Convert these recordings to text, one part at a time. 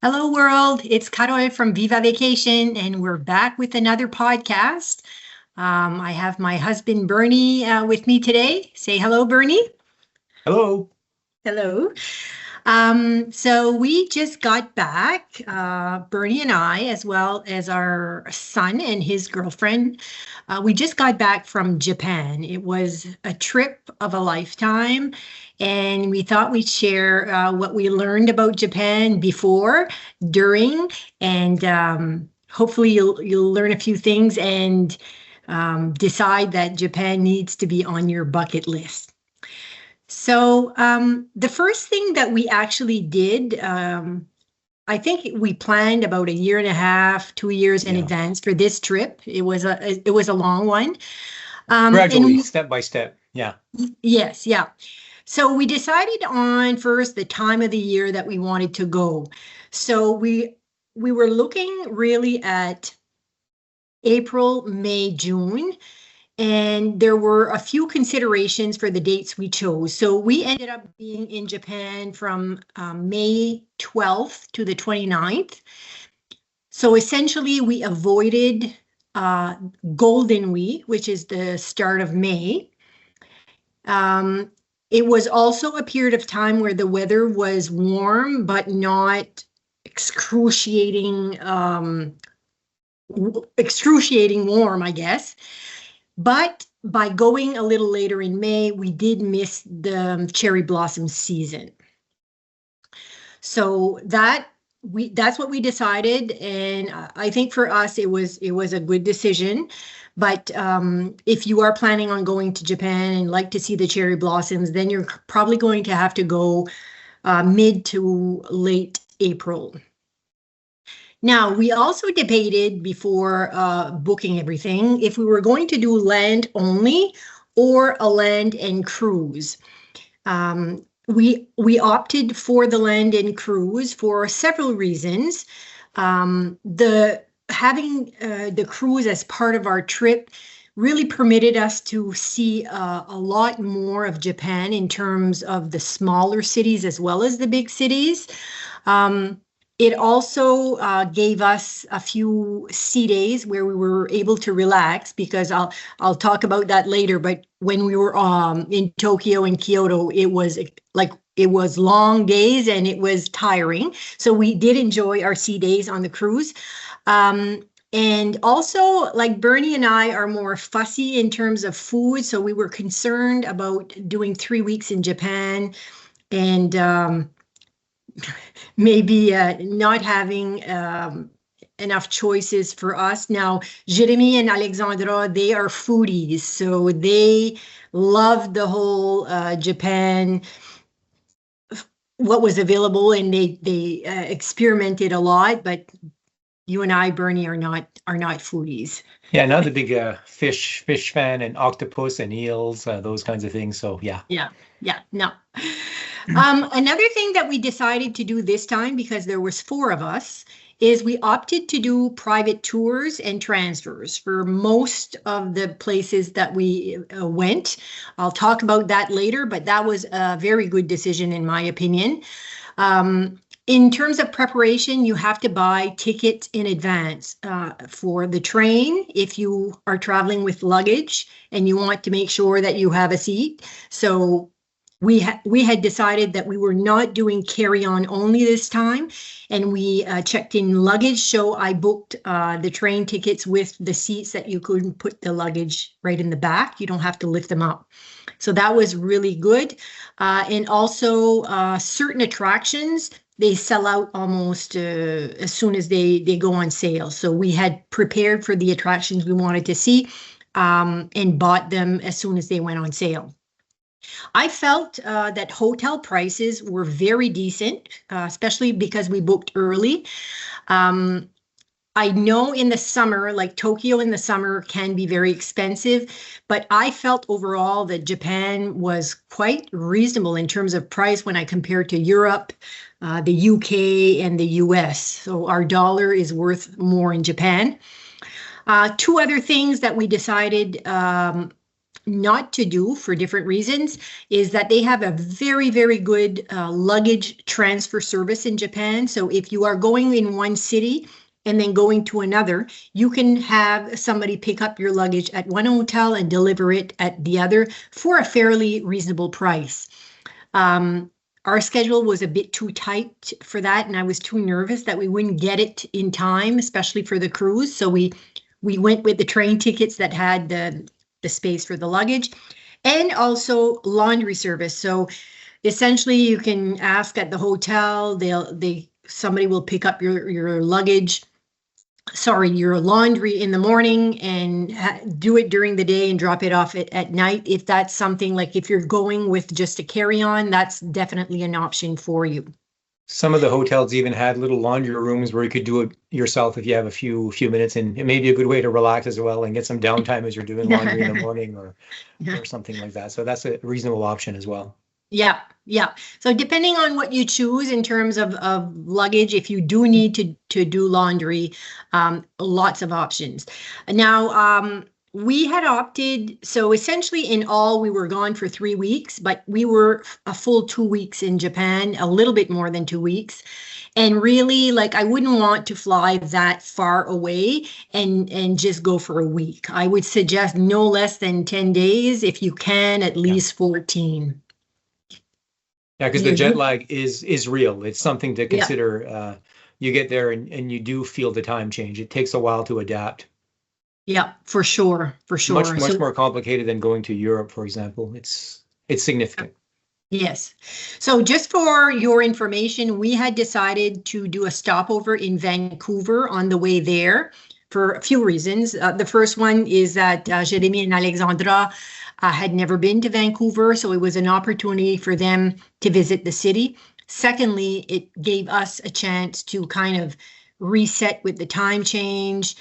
Hello, world. It's Carole from Viva Vacation, and we're back with another podcast. I have my husband, Bernie, with me today. Say hello, Bernie. Hello. Hello. So we just got back, Bernie and I, as well as our son and his girlfriend. We just got back from Japan. It was a trip of a lifetime, and we thought we'd share what we learned about Japan before, during, and hopefully you'll learn a few things and decide that Japan needs to be on your bucket list. So the first thing that we actually did, I think we planned about a year and a half, 2 years in Yeah. advance for this trip. It was a long one. Gradually, And step by step. Yeah. yes, yeah. So we decided on first the time of the year that we wanted to go. So we were looking really at April, May, June. And there were a few considerations for the dates we chose. So we ended up being in Japan from May 12th to the 29th. So essentially, we avoided uh, Golden Week, which is the start of May. Um, it was also a period of time where the weather was warm, but not excruciating, excruciating warm, I guess. But by going a little later in May, we did miss the cherry blossom season. So that's what we decided, and I think for us it was a good decision. But if you are planning on going to Japan and like to see the cherry blossoms, then you're probably going to have to go mid to late April. Now, we also debated before booking everything if we were going to do land only or a land and cruise. We opted for the land and cruise for several reasons. The having the cruise as part of our trip really permitted us to see a lot more of Japan in terms of the smaller cities as well as the big cities. Um, it also gave us a few sea days where we were able to relax because I'll talk about that later. But when we were in Tokyo and Kyoto, it was long days and it was tiring. So we did enjoy our sea days on the cruise. And also, like Bernie and I are more fussy in terms of food, so we were concerned about doing 3 weeks in Japan and maybe not having enough choices for us. Now, Jeremy and Alexandra, they are foodies, so they love the whole Japan, what was available, and they experimented a lot. But you and I, Bernie, are not foodies. Yeah. Not the big fish fan and octopus and eels, those kinds of things. So yeah. Yeah, yeah, no. Another thing that we decided to do this time, because there was four of us, is we opted to do private tours and transfers for most of the places that we went. I'll talk about that later, but that was a very good decision in my opinion. In terms of preparation, you have to buy tickets in advance for the train if you are traveling with luggage and you want to make sure that you have a seat. So we had decided that we were not doing carry-on only this time, and we checked in luggage. So I booked the train tickets with the seats that you could put the luggage right in the back. You don't have to lift them up. So that was really good. And also certain attractions, they sell out almost as soon as they go on sale. So we had prepared for the attractions we wanted to see and bought them as soon as they went on sale. I felt that hotel prices were very decent, especially because we booked early. Um, I know in the summer, like Tokyo in the summer can be very expensive, but I felt overall that Japan was quite reasonable in terms of price when I compared to Europe, the UK, and the US. So our dollar is worth more in Japan. Two other things that we decided not to do for different reasons is that they have a very, very good luggage transfer service in Japan. So if you are going in one city and then going to another, you can have somebody pick up your luggage at one hotel and deliver it at the other for a fairly reasonable price. Our schedule was a bit too tight for that, and I was too nervous that we wouldn't get it in time, especially for the cruise. So we went with the train tickets that had the space for the luggage, and also laundry service. So essentially, you can ask at the hotel. Somebody will pick up your luggage. Sorry, your laundry in the morning and do it during the day and drop it off at night. If that's something like if you're going with just a carry-on, that's definitely an option for you. Some of the hotels even had little laundry rooms where you could do it yourself if you have a few minutes, and it may be a good way to relax as well and get some downtime as you're doing laundry in the morning or something like that. So that's a reasonable option as well. Yeah, yeah. So depending on what you choose in terms of luggage, if you do need to do laundry, lots of options. Now, we had opted, so essentially in all, we were gone for 3 weeks, but we were a full 2 weeks in Japan, a little bit more than 2 weeks. And really, like, I wouldn't want to fly that far away and just go for a week. I would suggest no less than 10 days, if you can, at least 14. Yeah, because the jet lag is real. It's something to consider. You get there and you do feel the time change. It takes a while to adapt. Yeah, for sure, for sure. Much more complicated than going to Europe, for example. It's significant. Yes. So just for your information, we had decided to do a stopover in Vancouver on the way there for a few reasons. The first one is that Jeremy and Alexandra had never been to Vancouver, so it was an opportunity for them to visit the city. Secondly, it gave us a chance to kind of reset with the time change,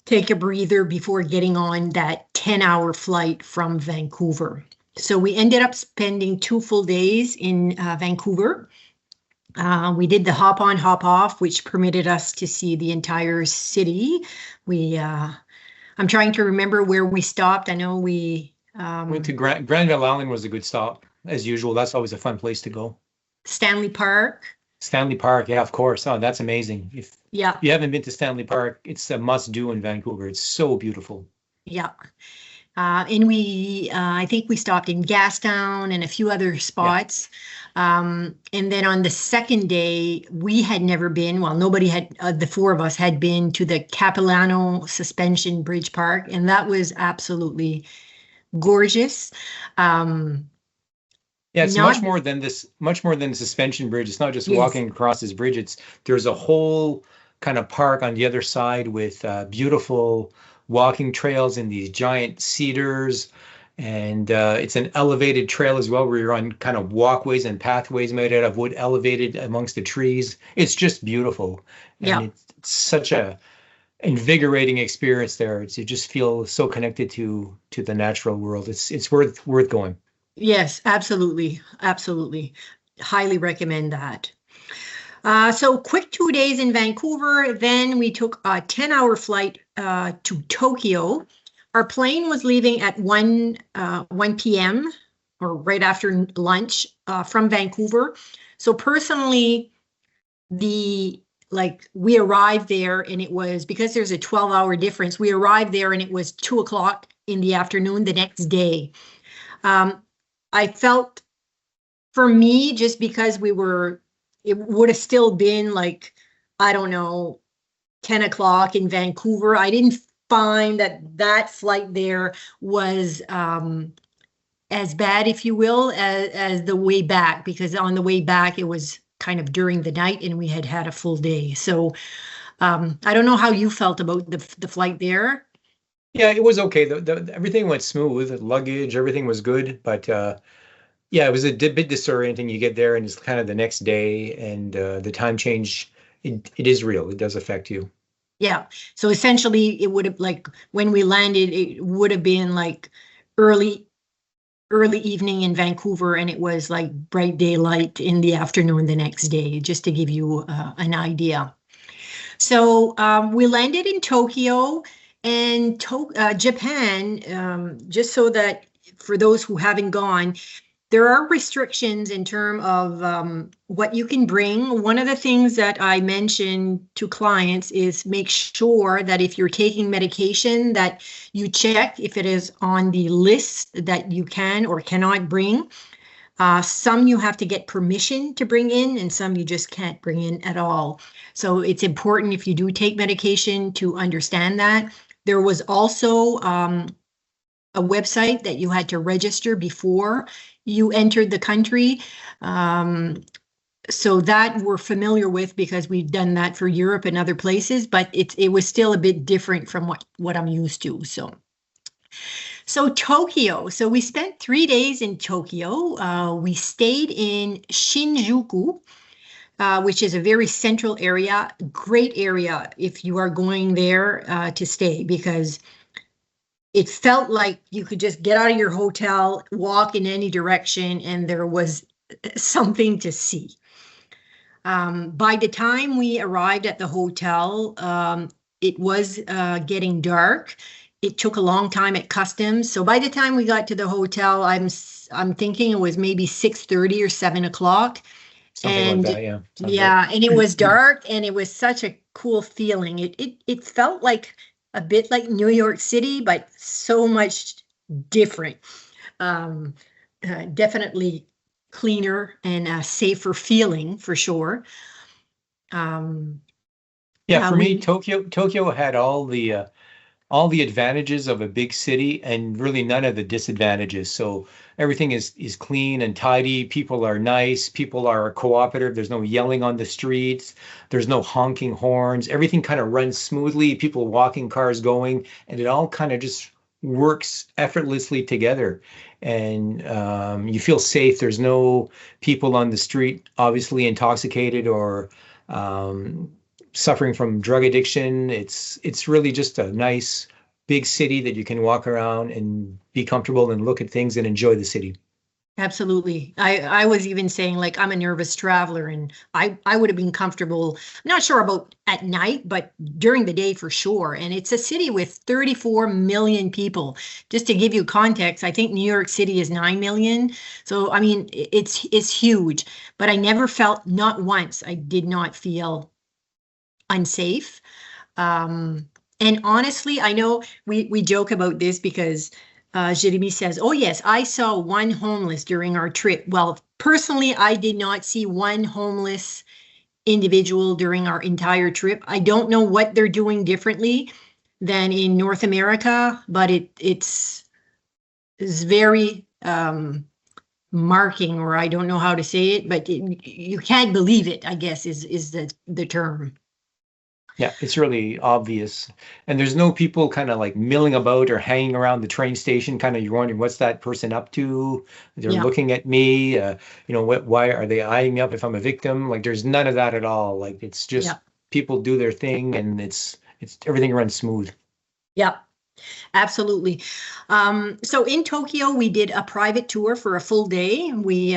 take a breather before getting on that 10-hour flight from Vancouver. So we ended up spending 2 full days in Vancouver. We did the hop on, hop off, which permitted us to see the entire city. I'm trying to remember where we stopped. I know we went to Granville Island was a good stop, as usual. That's always a fun place to go. Stanley Park. Stanley Park, yeah, of course. Oh, that's amazing. If you haven't been to Stanley Park, it's a must-do in Vancouver. It's so beautiful. Yeah. And I think we stopped in Gastown and a few other spots. Yeah. And then on the second day, we had never been, well, nobody had, the 4 of us had been to the Capilano Suspension Bridge Park, and that was absolutely gorgeous. Yeah, it's much more than the suspension bridge. It's not just walking across this bridge. There's a whole kind of park on the other side with beautiful walking trails and these giant cedars. And it's an elevated trail as well, where you're on kind of walkways and pathways made out of wood, elevated amongst the trees. It's just beautiful. And it's such a invigorating experience there. You just feel so connected to the natural world. It's worth going. Yes, absolutely. Absolutely. Highly recommend that. So quick 2 days in Vancouver. Then we took a 10-hour flight to Tokyo. Our plane was leaving at 1 p.m. or right after lunch from Vancouver. So personally, we arrived there and it was, because there's a 12-hour difference, we arrived there and it was 2 o'clock in the afternoon the next day. I felt, for me, just because it would have still been like, I don't know, 10 o'clock in Vancouver. I didn't find that flight there was as bad, if you will, as the way back, because on the way back, it was kind of during the night and we had a full day. So I don't know how you felt about the flight there. Yeah, it was okay. Everything went smooth. Luggage, everything was good. But yeah, it was a bit disorienting. You get there and it's kind of the next day, and the time change, it is real. It does affect you. Yeah. So essentially, it would have, like, when we landed, it would have been like early evening in Vancouver, and it was like bright daylight in the afternoon the next day, just to give you an idea. So we landed in Tokyo. And Japan, just so that for those who haven't gone, there are restrictions in terms of what you can bring. One of the things that I mention to clients is make sure that if you're taking medication, that you check if it is on the list that you can or cannot bring. Some you have to get permission to bring in, and some you just can't bring in at all. So it's important if you do take medication to understand that. There was also a website that you had to register before you entered the country. So that we're familiar with because we've done that for Europe and other places, but it was still a bit different from what I'm used to. So Tokyo. So we spent 3 days in Tokyo. We stayed in Shinjuku, which is a very central area, great area if you are going there to stay, because it felt like you could just get out of your hotel, walk in any direction, and there was something to see. By the time we arrived at the hotel, it was getting dark. It took a long time at customs. So by the time we got to the hotel, I'm thinking it was maybe 6:30 or 7 o'clock. Something like that, yeah. Yeah, and it was dark, and it was such a cool feeling. It felt like a bit like New York City, but so much different. Definitely cleaner and a safer feeling for sure. Yeah, for me, Tokyo had all the advantages of a big city and really none of the disadvantages. So everything is clean and tidy. People are nice. People are cooperative. There's no yelling on the streets. There's no honking horns. Everything kind of runs smoothly. People walking, cars going, and it all kind of just works effortlessly together. And you feel safe. There's no people on the street, obviously intoxicated or suffering from drug addiction. It's really just a nice big city that you can walk around and be comfortable and look at things and enjoy the city. Absolutely. I was even saying, like, I'm a nervous traveler, and I would have been comfortable, not sure about at night, but during the day for sure. And it's a city with 34 million people. Just to give you context, I think New York City is 9 million. So, I mean, it's huge, but I never felt, not once, I did not feel unsafe. And honestly, I know we joke about this because Jeremy says, oh yes, I saw one homeless during our trip. Well, personally, I did not see one homeless individual during our entire trip. I don't know what they're doing differently than in North America, but it's very marking, or I don't know how to say it, but you can't believe it, I guess, is the term. Yeah, it's really obvious. And there's no people kind of like milling about or hanging around the train station, kind of you're wondering, what's that person up to? They're Yeah. looking at me. Why are they eyeing me up if I'm a victim? Like there's none of that at all. Like it's just Yeah. people do their thing and it's everything runs smooth. Yeah. Absolutely. So in Tokyo, we did a private tour for a full day. We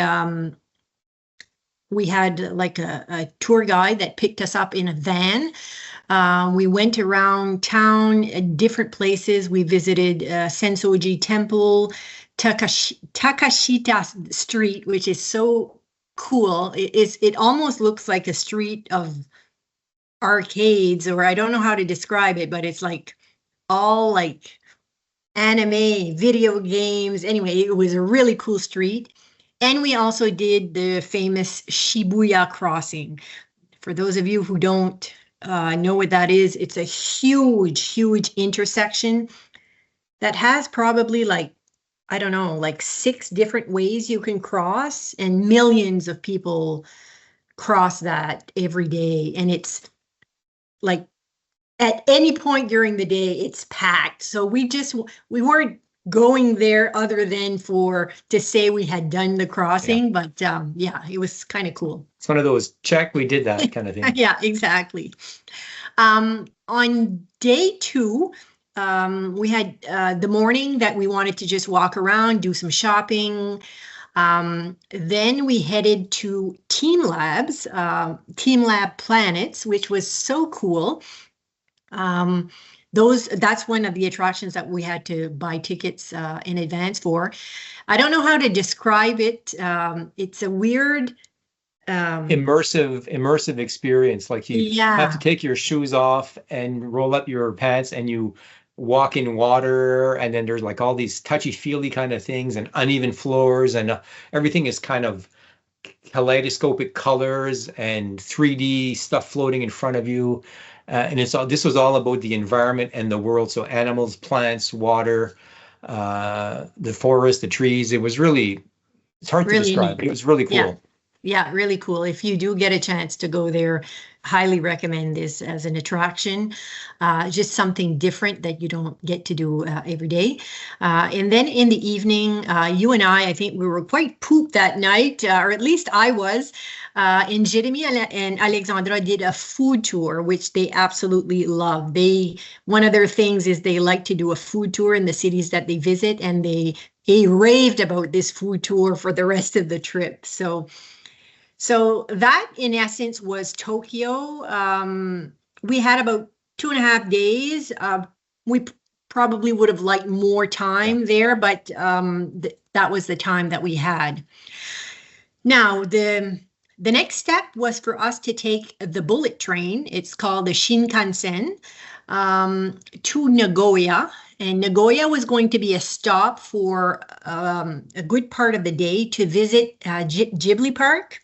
had like a tour guide that picked us up in a van. We went around town at different places. We visited Sensoji Temple, Takashita Street, which is so cool. It almost looks like a street of arcades, or I don't know how to describe it, but it's like all like anime, video games. Anyway, it was a really cool street. And we also did the famous Shibuya crossing. For those of you who don't know what that is, it's a huge, huge intersection that has probably like, I don't know, like 6 different ways you can cross, and millions of people cross that every day. And it's like at any point during the day, it's packed. So we weren't going there other than to say we had done the crossing, Yeah. but yeah, it was kind of cool. It's one of those check, we did that kind of thing. Yeah, exactly. On day 2, we had the morning that we wanted to just walk around, do some shopping. Then we headed to Team Labs, Team Lab Planets, which was so cool. that's one of the attractions that we had to buy tickets in advance for. I don't know how to describe it. It's a weird, immersive experience. Like you have to yeah, take your shoes off and roll up your pants and you walk in water, and then there's like all these touchy-feely kind of things and uneven floors, and everything is kind of kaleidoscopic colors and 3D stuff floating in front of you. And this was all about the environment and the world. So animals, plants, water, the forest, the trees. It's hard to really describe, neat. but it was really Yeah. cool. Yeah, really cool. If you do get a chance to go there, highly recommend this as an attraction. Just something different that you don't get to do every day. And then in the evening, you and I think we were quite pooped that night, or at least I was. And Jeremy and Alexandra did a food tour, which they absolutely love. One of their things is they like to do a food tour in the cities that they visit, and they raved about this food tour for the rest of the trip. So that, in essence, was Tokyo. We had about 2.5 days. We probably would have liked more Yeah. time there, but that was the time that we had. Now, the next step was for us to take the bullet train. It's called the Shinkansen, to Nagoya. And Nagoya was going to be a stop for a good part of the day to visit Ghibli Park,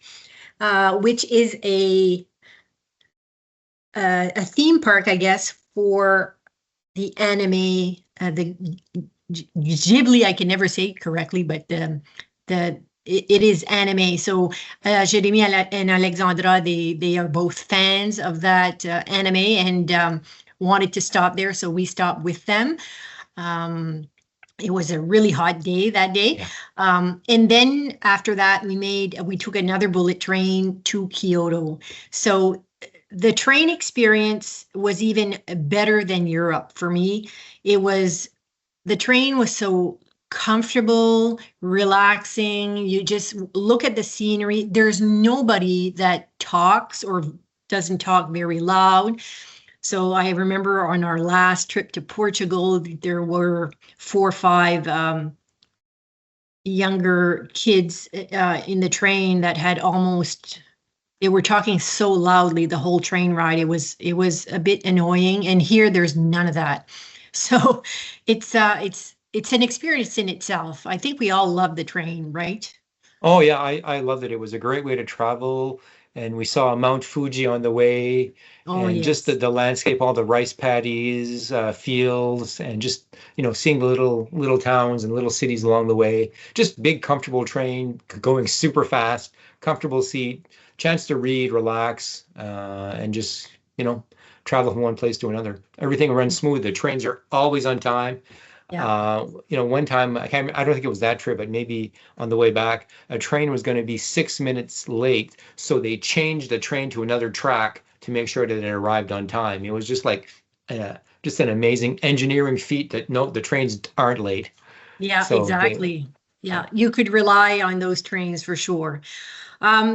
which is a theme park, I guess, for the anime, the Ghibli. I can never say it correctly, but it is anime. So Jeremy and Alexandra, they are both fans of that anime, and wanted to stop there, so we stopped with them. It was a really hot day that day. Yeah. And then after that, we took another bullet train to Kyoto. So the train experience was even better than Europe for me. The train was so comfortable, relaxing. You just look at the scenery. There's nobody that talks or doesn't talk very loud. So I remember on our last trip to Portugal, there were 4 or 5 younger kids in the train that had they were talking so loudly the whole train ride. It was a bit annoying. And here there's none of that. So it's an experience in itself. I think we all love the train, right? Oh yeah, I loved it. It was a great way to travel, and we saw Mount Fuji on the way, Oh, and just the, yes. the landscape, all the rice paddies, fields, and just seeing the little towns and little cities along the way. Just big, comfortable train going super fast, comfortable seat, chance to read, relax, and just travel from one place to another. Everything runs smooth. The trains are always on time. Yeah. One time I don't think it was that trip, but maybe on the way back, a train was going to be 6 minutes late, so they changed the train to another track to make sure that it arrived on time. It was just like just an amazing engineering feat that no, the trains aren't late. Yeah, So they, exactly. uh, Yeah, you could rely on those trains for sure.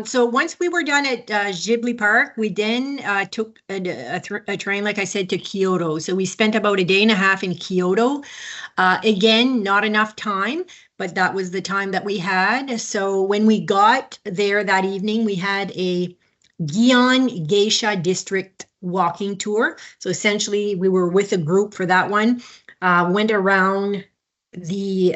So once we were done at Ghibli Park, we then took a train, like I said, to Kyoto. So we spent about a day and a half in Kyoto. Again, not enough time, but that was the time that we had. So when we got there that evening, we had a Gion Geisha District walking tour. So essentially, we were with a group for that one. Went around the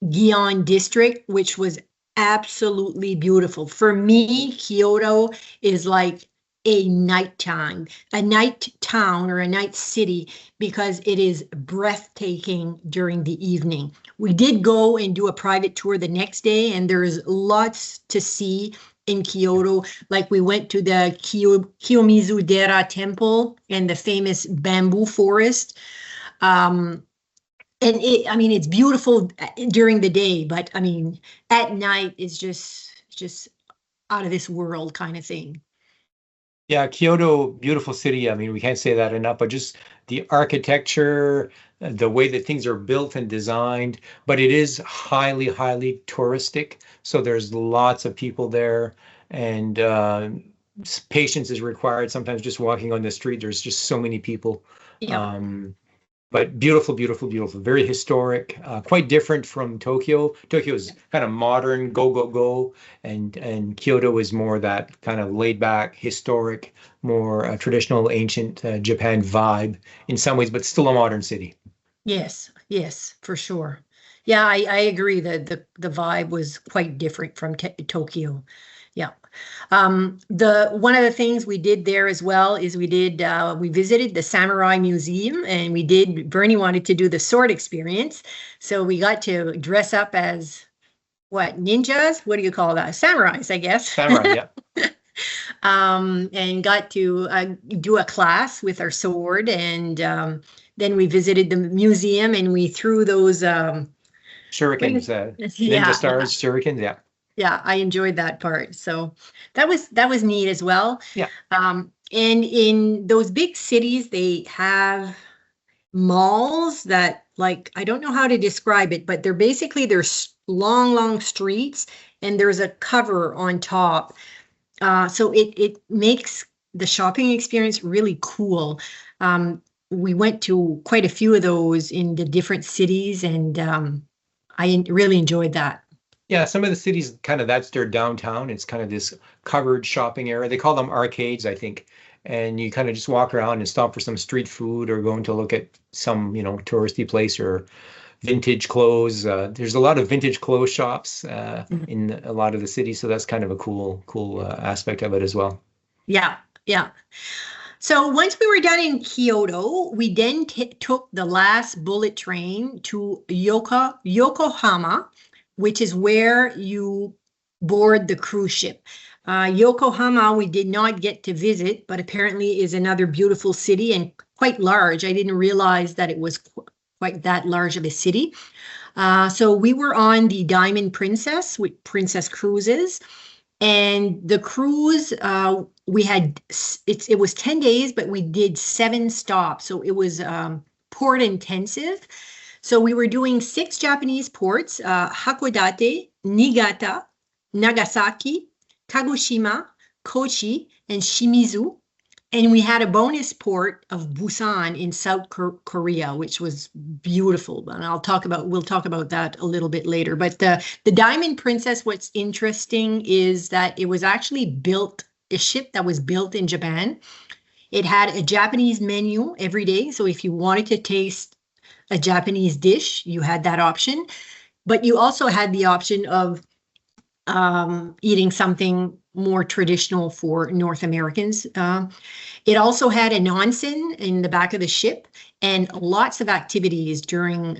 Gion district, which was absolutely beautiful. For me, Kyoto is like a night town or a night city, because it is breathtaking during the evening. We did go and do a private tour the next day, and there's lots to see in Kyoto. Like we went to the Kiyomizu-dera temple and the famous bamboo forest. Um, and I mean, it's beautiful during the day, but I mean, at night is just out of this world kind of thing. yeah, Kyoto, beautiful city. I mean, we can't say that enough, but just the architecture, the way that things are built and designed, but it is highly, highly touristic. So there's lots of people there, and patience is required. Sometimes just walking on the street, there's just so many people. Yeah. But beautiful, beautiful, beautiful, very historic, quite different from Tokyo. Tokyo is kind of modern, go, go, go, and Kyoto is more that kind of laid back, historic, more traditional, ancient Japan vibe in some ways, but still a modern city. Yes, yes, for sure. Yeah, I agree that the vibe was quite different from Tokyo. Yeah. The one of the things we did there as well is we visited the Samurai Museum, and Bernie wanted to do the sword experience. So we got to dress up as what, ninjas? What do you call that? Samurais, I guess. Samurai, yeah. And got to do a class with our sword, and then we visited the museum and we threw those Shurikens, ninja yeah, stars, shurikens, yeah. yeah, I enjoyed that part. So that was neat as well. Yeah. And in those big cities, they have malls that, like, I don't know how to describe it, but there's long, long streets, and there's a cover on top. So it makes the shopping experience really cool. We went to quite a few of those in the different cities, and I really enjoyed that. Yeah, some of the cities kind of that's their downtown. It's kind of this covered shopping area. They call them arcades, I think. And you kind of just walk around and stop for some street food or going to look at some, touristy place or vintage clothes. There's a lot of vintage clothes shops in a lot of the cities, so that's kind of a cool aspect of it as well. Yeah, yeah. So once we were done in Kyoto, we then took the last bullet train to Yokohama, which is where you board the cruise ship. Yokohama, we did not get to visit, but apparently is another beautiful city and quite large. I didn't realize that it was quite that large of a city. So we were on the Diamond Princess with Princess Cruises. And the cruise, it was 10 days, but we did 7 stops. So it was port intensive. So we were doing 6 Japanese ports, Hakodate, Niigata, Nagasaki, Kagoshima, Kochi, and Shimizu. And we had a bonus port of Busan in South Korea, which was beautiful. And we'll talk about that a little bit later. But the Diamond Princess, what's interesting is that it was actually a ship that was built in Japan. It had a Japanese menu every day. So if you wanted to taste a Japanese dish, you had that option. But you also had the option of eating something more traditional for North Americans. It also had an onsen in the back of the ship and lots of activities during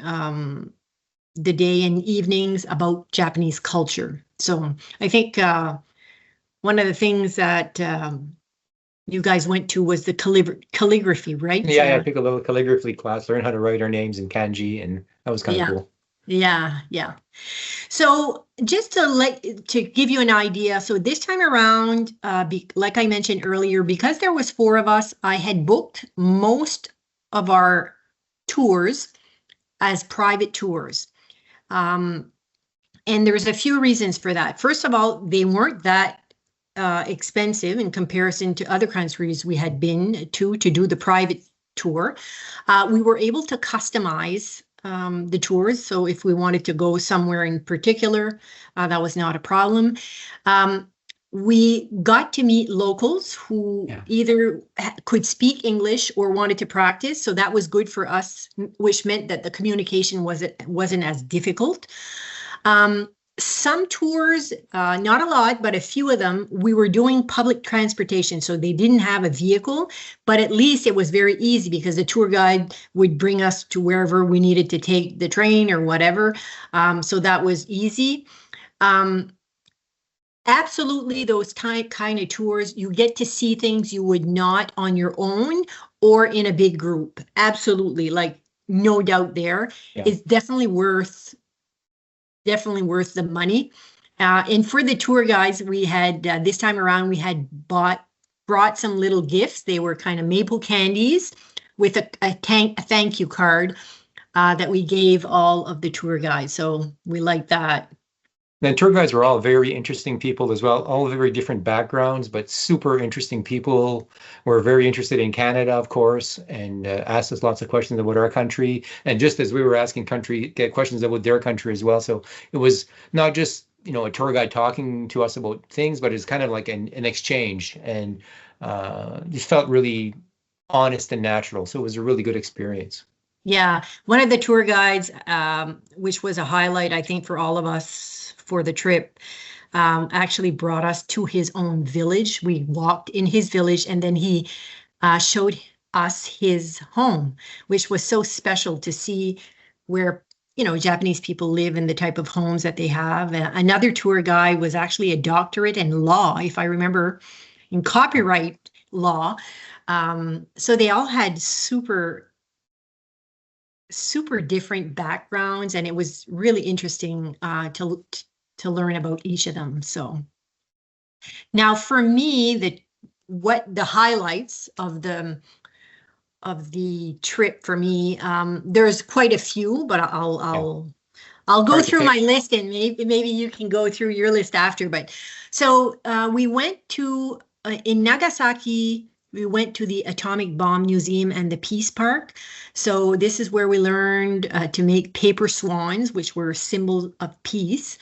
the day and evenings about Japanese culture. So I think one of the things that you guys went to was the calligraphy, right? Yeah, I took a little calligraphy class, learn how to write our names in kanji, and that was kind of cool. Yeah, yeah. So just to give you an idea, so this time around, like I mentioned earlier, because there was 4 of us, I had booked most of our tours as private tours. And there's a few reasons for that. First of all, they weren't that expensive in comparison to other countries we had been to do the private tour. We were able to customize the tours. So if we wanted to go somewhere in particular, that was not a problem. We got to meet locals who either could speak English or wanted to practice. So that was good for us, which meant that the communication wasn't as difficult. Some tours, not a lot, but a few of them, we were doing public transportation. So they didn't have a vehicle, but at least it was very easy because the tour guide would bring us to wherever we needed to take the train or whatever. So that was easy. Absolutely, those kind of tours, you get to see things you would not on your own or in a big group. Absolutely, like no doubt there. It's definitely worth the money. And for the tour guides, we had this time around, we had brought some little gifts. They were kind of maple candies with a thank you card that we gave all of the tour guides. So we liked that. The tour guides were all very interesting people as well, all very different backgrounds, but super interesting people. Were very interested in Canada, of course, and asked us lots of questions about our country. And just as we were asking get questions about their country as well. So it was not just, a tour guide talking to us about things, but it's kind of like an exchange, and just felt really honest and natural. So it was a really good experience. Yeah, one of the tour guides, which was a highlight, I think, for all of us for the trip, actually brought us to his own village. We walked in his village, and then he showed us his home, which was so special to see where, Japanese people live and the type of homes that they have. Another tour guide was actually a doctorate in law, if I remember, in copyright law. So they all had super different backgrounds, and it was really interesting to learn about each of them. So now for me, the highlights of the trip for me, there's quite a few, but I'll go Hard to through my pick. list, and maybe you can go through your list after. But so we went to in Nagasaki. We went to the Atomic Bomb Museum and the Peace Park. So this is where we learned to make paper swans, which were symbols of peace.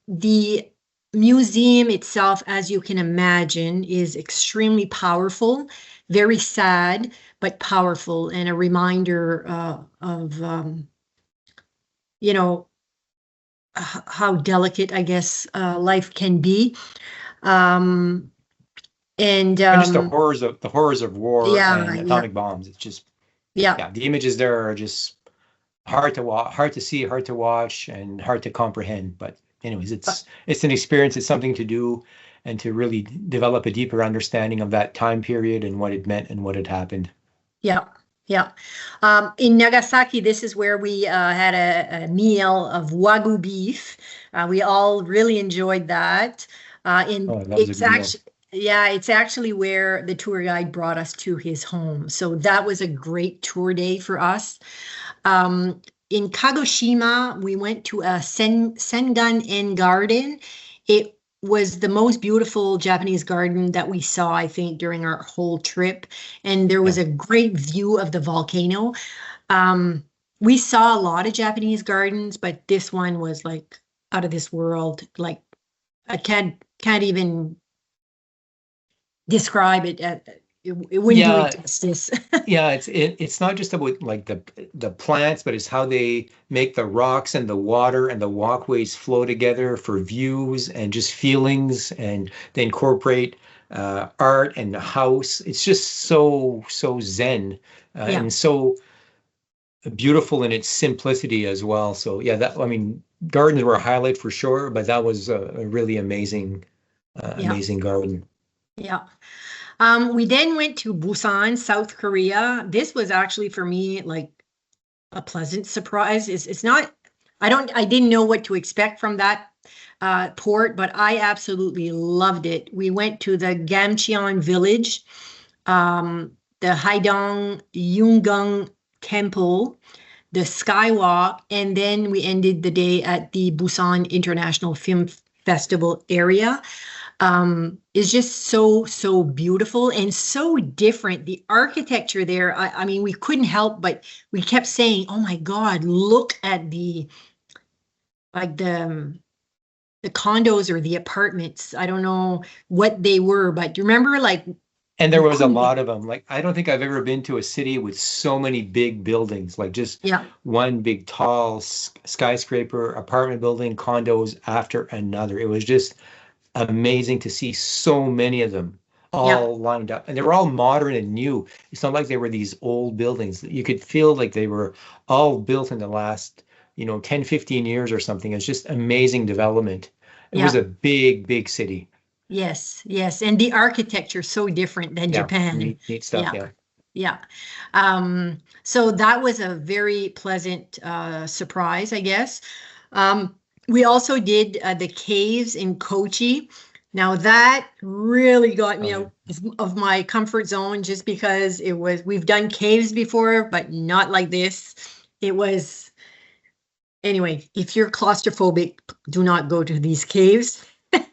The museum itself, as you can imagine, is extremely powerful, very sad, but powerful, and a reminder of you know, how delicate, I guess, life can be. Um, and And just the horrors of war yeah, and yeah, atomic bombs. It's just, yeah, yeah, the images there are just hard to see, hard to watch, and hard to comprehend. But anyways, uh, it's an experience. It's something to do, and to really develop a deeper understanding of that time period and what it meant and what had happened. yeah, yeah. In Nagasaki, this is where we had a meal of Wagyu beef. We all really enjoyed that. Oh, that was a It's good meal. actually, yeah, it's actually where the tour guide brought us to his home. So that was a great tour day for us. In Kagoshima, we went to a Sengan-en garden. It was the most beautiful Japanese garden that we saw, I think, during our whole trip. And there was Yeah. a great view of the volcano. Um, we saw a lot of Japanese gardens, but this one was like out of this world. Like I can't even describe it. It wouldn't do it Yeah, justice. yeah, it's not just about like the plants, but it's how they make the rocks and the water and the walkways flow together for views and just feelings, and they incorporate art and the house. It's just so zen, Yeah, and so beautiful in its simplicity as well. So yeah, that I mean, gardens were a highlight for sure, but that was a really yeah, amazing garden. yeah. We then went to Busan, South Korea. This was actually for me like a pleasant surprise. It's not, I didn't know what to expect from that port, but I absolutely loved it. We went to the Gamcheon village, the Haidong Yungang Temple, the Skywalk, and then we ended the day at the Busan International Film Festival area. Is just so beautiful and so different. The architecture there, I mean, we couldn't help but we kept saying, "Oh my God, look at like the condos or the apartments." I don't know what they were, but you remember, like And there we was a couldn't. lot of them. Like, I don't think I've ever been to a city with so many big buildings, like just Yeah, one big tall skyscraper, apartment building, condos after another. It was just amazing to see so many of them yeah, all lined up. And they were all modern and new. It's not like they were these old buildings. You could feel like they were all built in the last, 10, 15 years or something. It's just amazing development. It was yeah. a big, big city. Yes, yes, and the architecture so different than Yeah, Japan. neat stuff. Yeah, Yeah. yeah. So that was a very pleasant surprise, I guess. We also did the caves in Kochi. Now that really got Oh, me yeah. out of my comfort zone just because we've done caves before, but not like this. It was Anyway, if you're claustrophobic, do not go to these caves.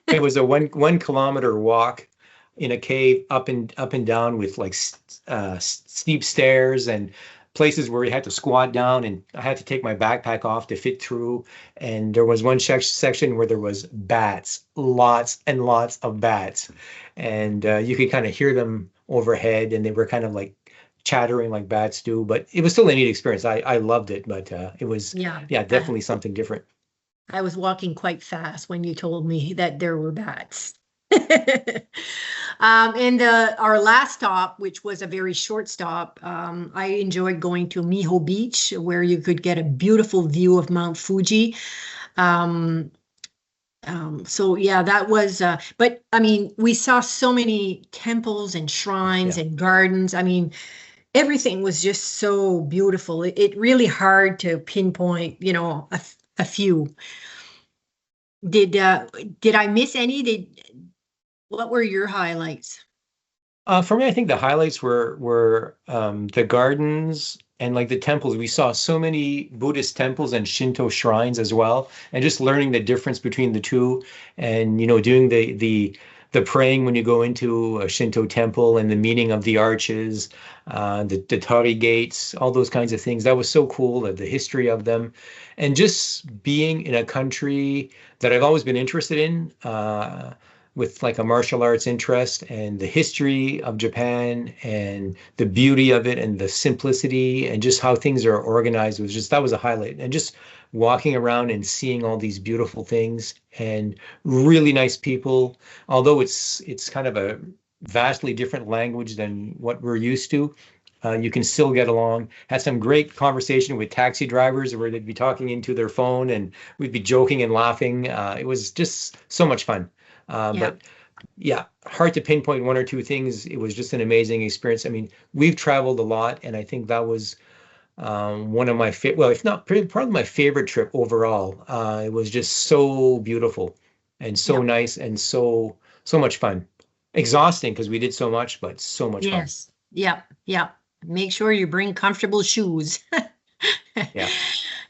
It was a 1 kilometer walk in a cave up and down with like steep stairs and places where you had to squat down, and I had to take my backpack off to fit through. And there was one section where there was bats, lots and lots of bats, and you could kind of hear them overhead, and they were kind of like chattering like bats do. But it was still a neat experience. I loved it, but it was Yeah. definitely something different. I was walking quite fast when you told me that there were bats. And our last stop, which was a very short stop, I enjoyed going to Miho Beach, where you could get a beautiful view of Mount Fuji. So yeah, that was, but I mean, we saw so many temples and shrines and gardens. I mean, everything was just so beautiful. It really hard to pinpoint, you know, a few. Did I miss any? What were your highlights? For me, I think the highlights were the gardens and like the temples. We saw so many Buddhist temples and Shinto shrines as well, and just learning the difference between the two, and doing the praying when you go into a Shinto temple and the meaning of the arches, the torii gates, all those kinds of things. That was so cool, the history of them, and just being in a country that I've always been interested in. With like a martial arts interest, and the history of Japan and the beauty of it and the simplicity and just how things are organized that was a highlight. And just walking around and seeing all these beautiful things and really nice people, although it's kind of a vastly different language than what we're used to. You can still get along. Had some great conversation with taxi drivers where they'd be talking into their phone and we'd be joking and laughing. It was just so much fun. But yeah, hard to pinpoint one or two things. It was just an amazing experience. I mean, we've traveled a lot, and I think that was one of my if not probably my favorite trip overall. It was just so beautiful and so nice and so much fun. Exhausting because we did so much, but so much fun. Yes. Yeah. Make sure you bring comfortable shoes. Yeah.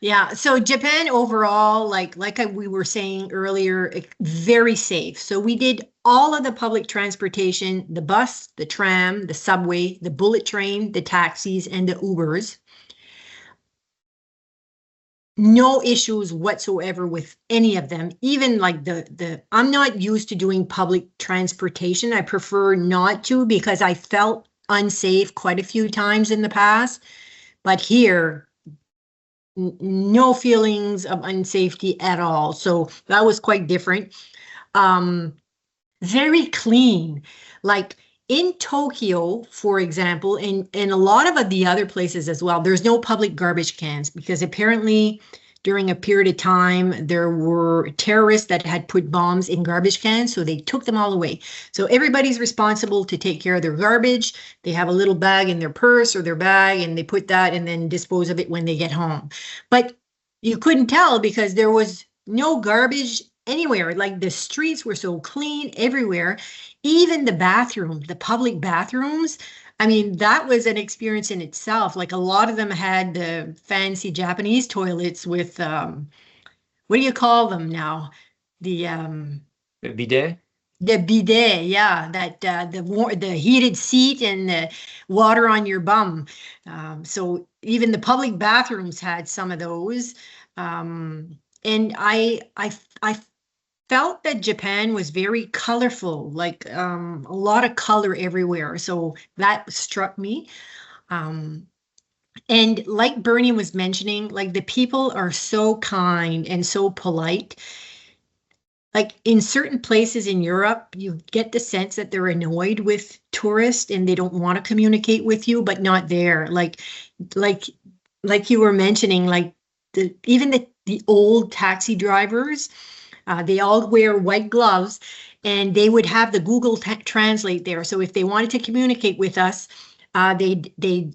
Yeah. So Japan overall, we were saying earlier, very safe. So we did all of the public transportation, the bus, the tram, the subway, the bullet train, the taxis, and the Ubers. No issues whatsoever with any of them. Even like I'm not used to doing public transportation. I prefer not to because I felt unsafe quite a few times in the past. But here, no feelings of unsafety at all. So that was quite different. Very clean. Like in Tokyo, for example, and a lot of the other places as well, there's no public garbage cans because apparently during a period of time, there were terrorists that had put bombs in garbage cans, so they took them all away. So everybody's responsible to take care of their garbage. They have a little bag in their purse or their bag, and they put that and then dispose of it when they get home. But you couldn't tell because there was no garbage anywhere. Like the streets were so clean everywhere. Even the public bathrooms, I mean, that was an experience in itself. Like a lot of them had the fancy Japanese toilets with, what do you call them now? The bidet? The bidet, yeah, that the heated seat and the water on your bum. So even the public bathrooms had some of those. And I felt that Japan was very colorful, like a lot of color everywhere. So that struck me. And like Bernie was mentioning, like the people are so kind and so polite. Like in certain places in Europe, you get the sense that they're annoyed with tourists and they don't want to communicate with you, but not there. Like you were mentioning, like even the old taxi drivers. They all wear white gloves and they would have the Google Translate there. So if they wanted to communicate with us, they'd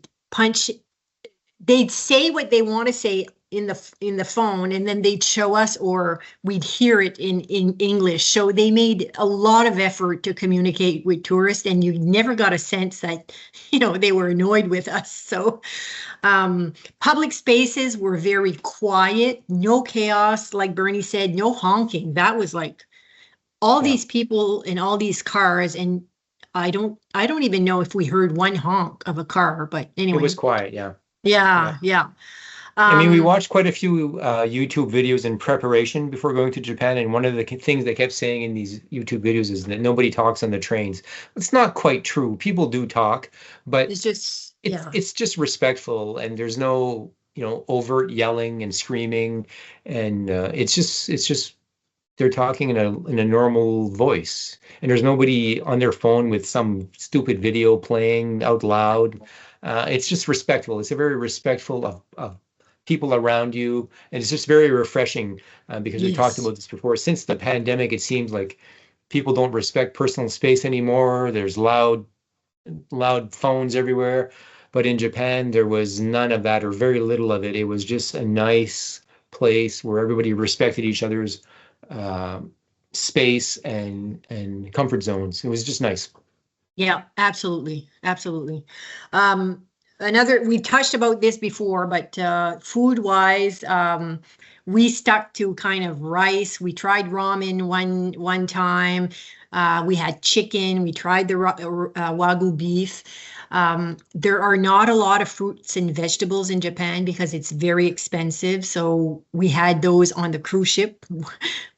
say what they want to say in the phone, and then they'd show us, or we'd hear it in English. So they made a lot of effort to communicate with tourists, and you never got a sense that, they were annoyed with us. So public spaces were very quiet, no chaos, like Bernie said, no honking. That was like all Yeah. these people in all these cars, and I don't even know if we heard one honk of a car, but It was anyway. quiet. Yeah. Yeah. Yeah, yeah. I mean, we Um, watched quite a few YouTube videos in preparation before going to Japan, and one of the things they kept saying in these YouTube videos is that nobody talks on the trains. It's not quite true. People do talk, but it's just, it's yeah. it's just respectful, and there's no, overt yelling and screaming, and it's just they're talking in a normal voice, and there's nobody on their phone with some stupid video playing out loud. It's just respectful. It's a very respectful of people around you, and it's just very refreshing, because we talked Yes. about this before. Since the pandemic, it seems like people don't respect personal space anymore. There's loud phones everywhere. But in Japan, there was none of that, or very little of it. It was just a nice place where everybody respected each other's uh, space and comfort zones. It was just nice. Yeah, absolutely. Absolutely. Um, we touched about this before, but food wise, we stuck to kind of rice. We tried ramen one time. We had chicken. We tried the Wagyu beef. There are not a lot of fruits and vegetables in Japan because it's very expensive. So we had those on the cruise ship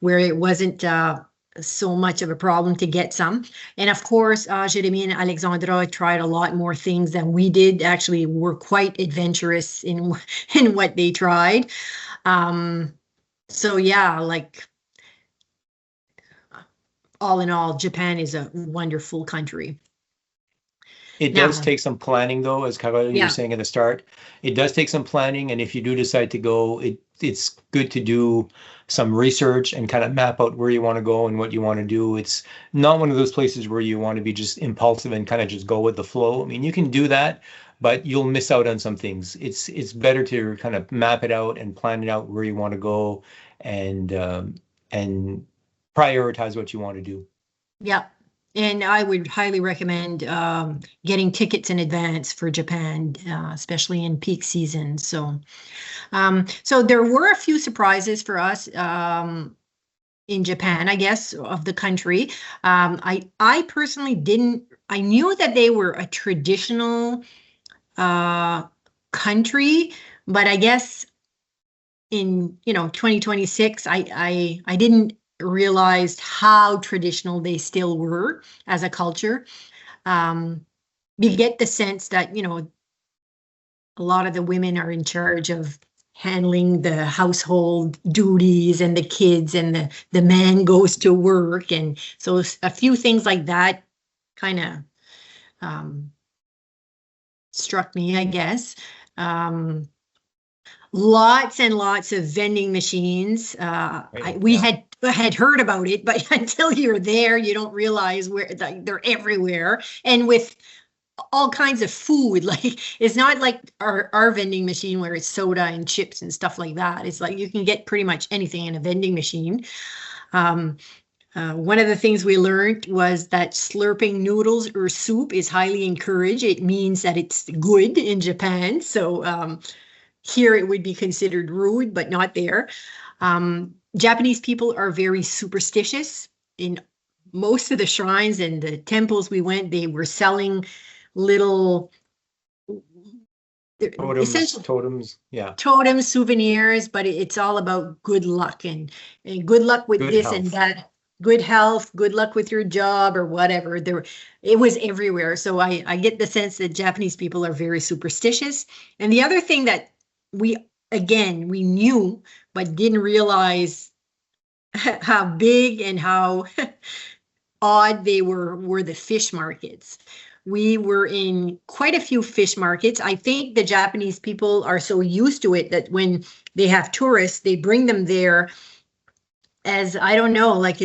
where it wasn't so much of a problem to get some. And of course, Jeremy and Alexandra tried a lot more things than we did. Actually, were quite adventurous in in what they tried. Um, so yeah, like all in all, Japan is a wonderful country. It does Now, take some planning, though, as Carole, you were yeah, saying at the start. It does take some planning, and if you do decide to go, it's good to do some research and kind of map out where you want to go and what you want to do. It's not one of those places where you want to be just impulsive and kind of just go with the flow. I mean, you can do that, but you'll miss out on some things. It's better to kind of map it out and plan it out where you want to go, and prioritize what you want to do. yeah. And I would highly recommend getting tickets in advance for Japan, especially in peak season. So there were a few surprises for us in Japan, I guess, of the country. I personally didn't. I knew that they were a traditional uh, country, but I guess in 2026, I didn't realize how traditional they still were as a culture. Um, you get the sense that a lot of the women are in charge of handling the household duties and the kids, and the man goes to work, and so a few things like that kind of um, struck me, I guess. um, Lots and lots of vending machines. Right? We Yeah. had heard about it, but until you're there, you don't realize where, like, they're everywhere, and with all kinds of food. Like, it's not like our vending machine where it's soda and chips and stuff like that. It's like you can get pretty much anything in a vending machine. Um, one of the things we learned was that slurping noodles or soup is highly encouraged. It means that it's good in Japan. So here it would be considered rude, but not there. Japanese people are very superstitious. In most of the shrines and the temples we went, they were selling little, essential Totems. Yeah. totem souvenirs, but it's all about good luck, and good luck with Good this and health. that, good health, good luck with your job or whatever. It was everywhere. So I get the sense that Japanese people are very superstitious. And the other thing that we we knew but didn't realize how big and how odd they were the fish markets. We were in quite a few fish markets. I think the Japanese people are so used to it that when they have tourists, they bring them there as, I don't know, like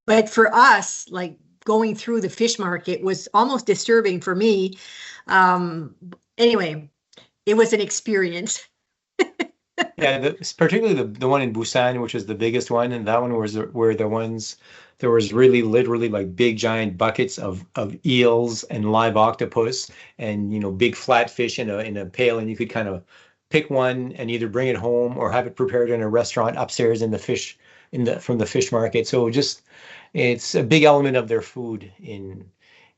but for us, like, going through the fish market was almost disturbing for me. Um, anyway, it was an experience. Yeah, particularly the one in Busan, which is the biggest one, and that one was where there was really literally like big giant buckets of eels and live octopus and big flat fish in a pail, and you could kind of pick one and either bring it home or have it prepared in a restaurant upstairs in the fish in the from the fish market. So just it's a big element of their food in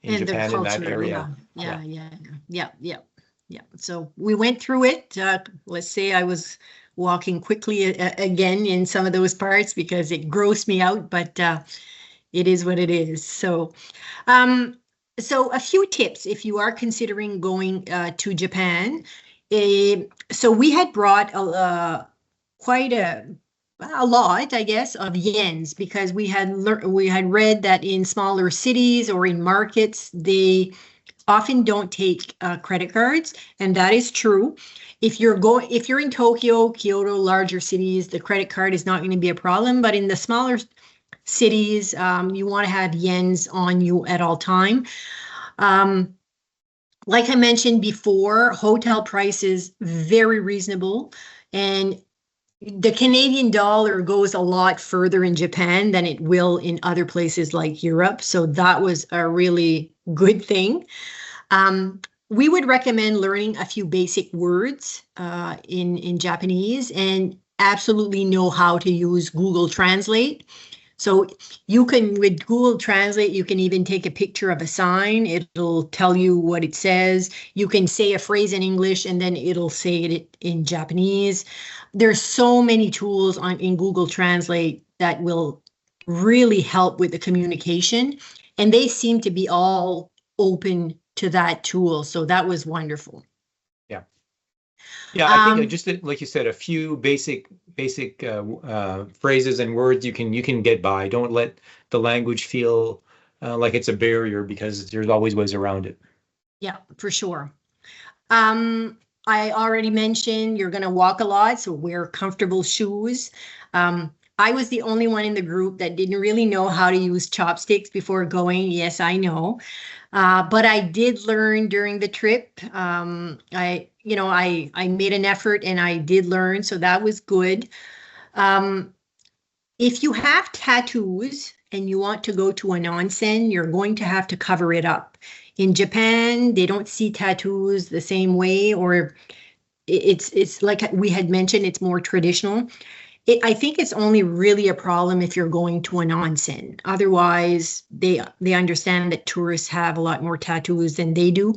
And their Japan in that culture, area. yeah, Yeah. yeah, yeah, yeah, yeah, yeah. So we went through it. Let's say I was walking quickly again in some of those parts because it grossed me out, but it is what it is. Um, so a few tips if you are considering going to Japan. So we had brought quite a lot, I guess, of yens because we had read that in smaller cities or in markets they often don't take credit cards, and that is true. If you're in Tokyo, Kyoto, larger cities, the credit card is not going to be a problem. But in the smaller cities, you want to have yens on you at all time. Um, like I mentioned before, hotel prices very reasonable, and the Canadian dollar goes a lot further in Japan than it will in other places like Europe. So that was a really good thing. Um, we would recommend learning a few basic words in Japanese and absolutely know how to use Google Translate. So you can, with Google Translate, you can even take a picture of a sign. It'll tell you what it says. You can say a phrase in English and then it'll say it in Japanese. There's so many tools in Google Translate that will really help with the communication. And they seem to be all open to that tool. So that was wonderful. Yeah. Yeah, I think Um, just like you said, a few basic phrases and words you can get by. Don't let the language feel like it's a barrier because there's always ways around it. yeah, for sure. Um, I already mentioned you're going to walk a lot, so wear comfortable shoes. I was the only one in the group that didn't really know how to use chopsticks before going. Yes, I know. But I did learn during the trip. I made an effort and I did learn, so that was good. Um, if you have tattoos and you want to go to an onsen, you're going to have to cover it up. In Japan, they don't see tattoos the same way, or it's like we had mentioned, it's more traditional. I think it's only really a problem if you're going to an onsen. Otherwise, they understand that tourists have a lot more tattoos than they do.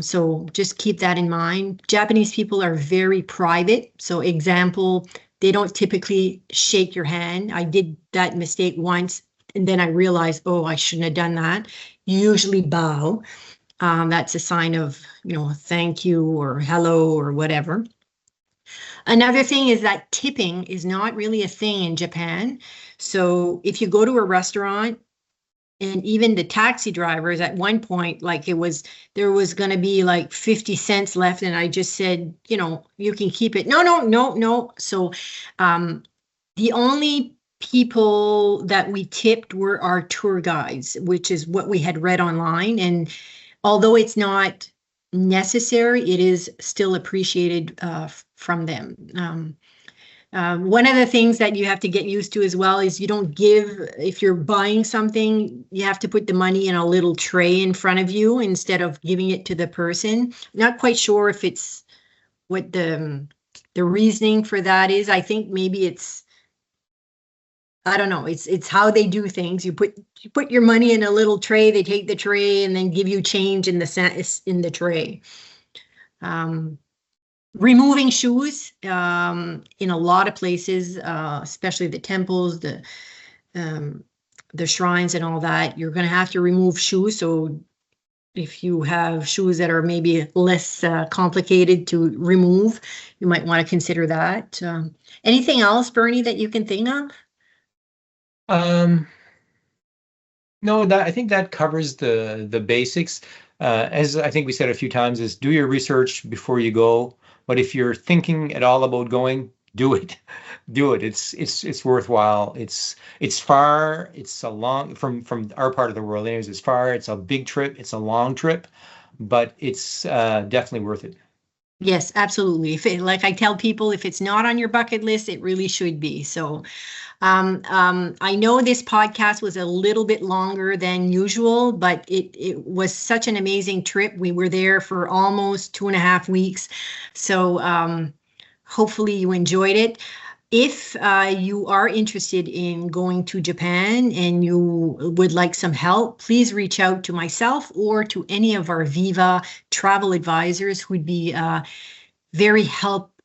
So just keep that in mind. Japanese people are very private. So example, they don't typically shake your hand. I did that mistake once, and then I realized, oh, I shouldn't have done that. You usually bow. That's a sign of, thank you or hello or whatever. Another thing is that tipping is not really a thing in Japan. So if you go to a restaurant, and even the taxi drivers at one point, like there was going to be like 50 cents left. And I just said, you can keep it. No, no, no, no. So um, the only people that we tipped were our tour guides, which is what we had read online. And although it's not necessary, it is still appreciated from them. One of the things that you have to get used to as well is you don't give, if you're buying something, you have to put the money in a little tray in front of you instead of giving it to the person. Not quite sure if it's what the reasoning for that is. I think maybe I don't know, it's how they do things. You put your money in a little tray, they take the tray and then give you change in the tray. Um, Removing shoes in a lot of places, especially the temples, um, the shrines and all that, you're going to have to remove shoes. So if you have shoes that are maybe less complicated to remove, you might want to consider that. Anything else, Bernie, that you can think of? Um, no, that I think that covers the basics. As I think we said a few times, is do your research before you go. But if you're thinking at all about going, do it. Do it. It's worthwhile. It's far. It's a long from our part of the world. Anyways, it's far. It's a big trip. It's a long trip, but it's definitely worth it. Yes, absolutely. Like I tell people, if it's not on your bucket list, it really should be. So I know this podcast was a little bit longer than usual, but it was such an amazing trip. We were there for almost 2.5 weeks. So hopefully you enjoyed it. If you are interested in going to Japan and you would like some help, please reach out to myself or to any of our Viva travel advisors who'd be very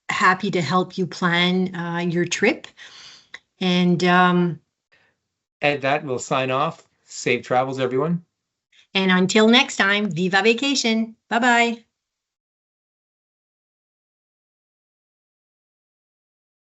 happy to help you plan your trip. And At that, we'll sign off. Safe travels, everyone. until next time, Viva Vacation. Bye-bye.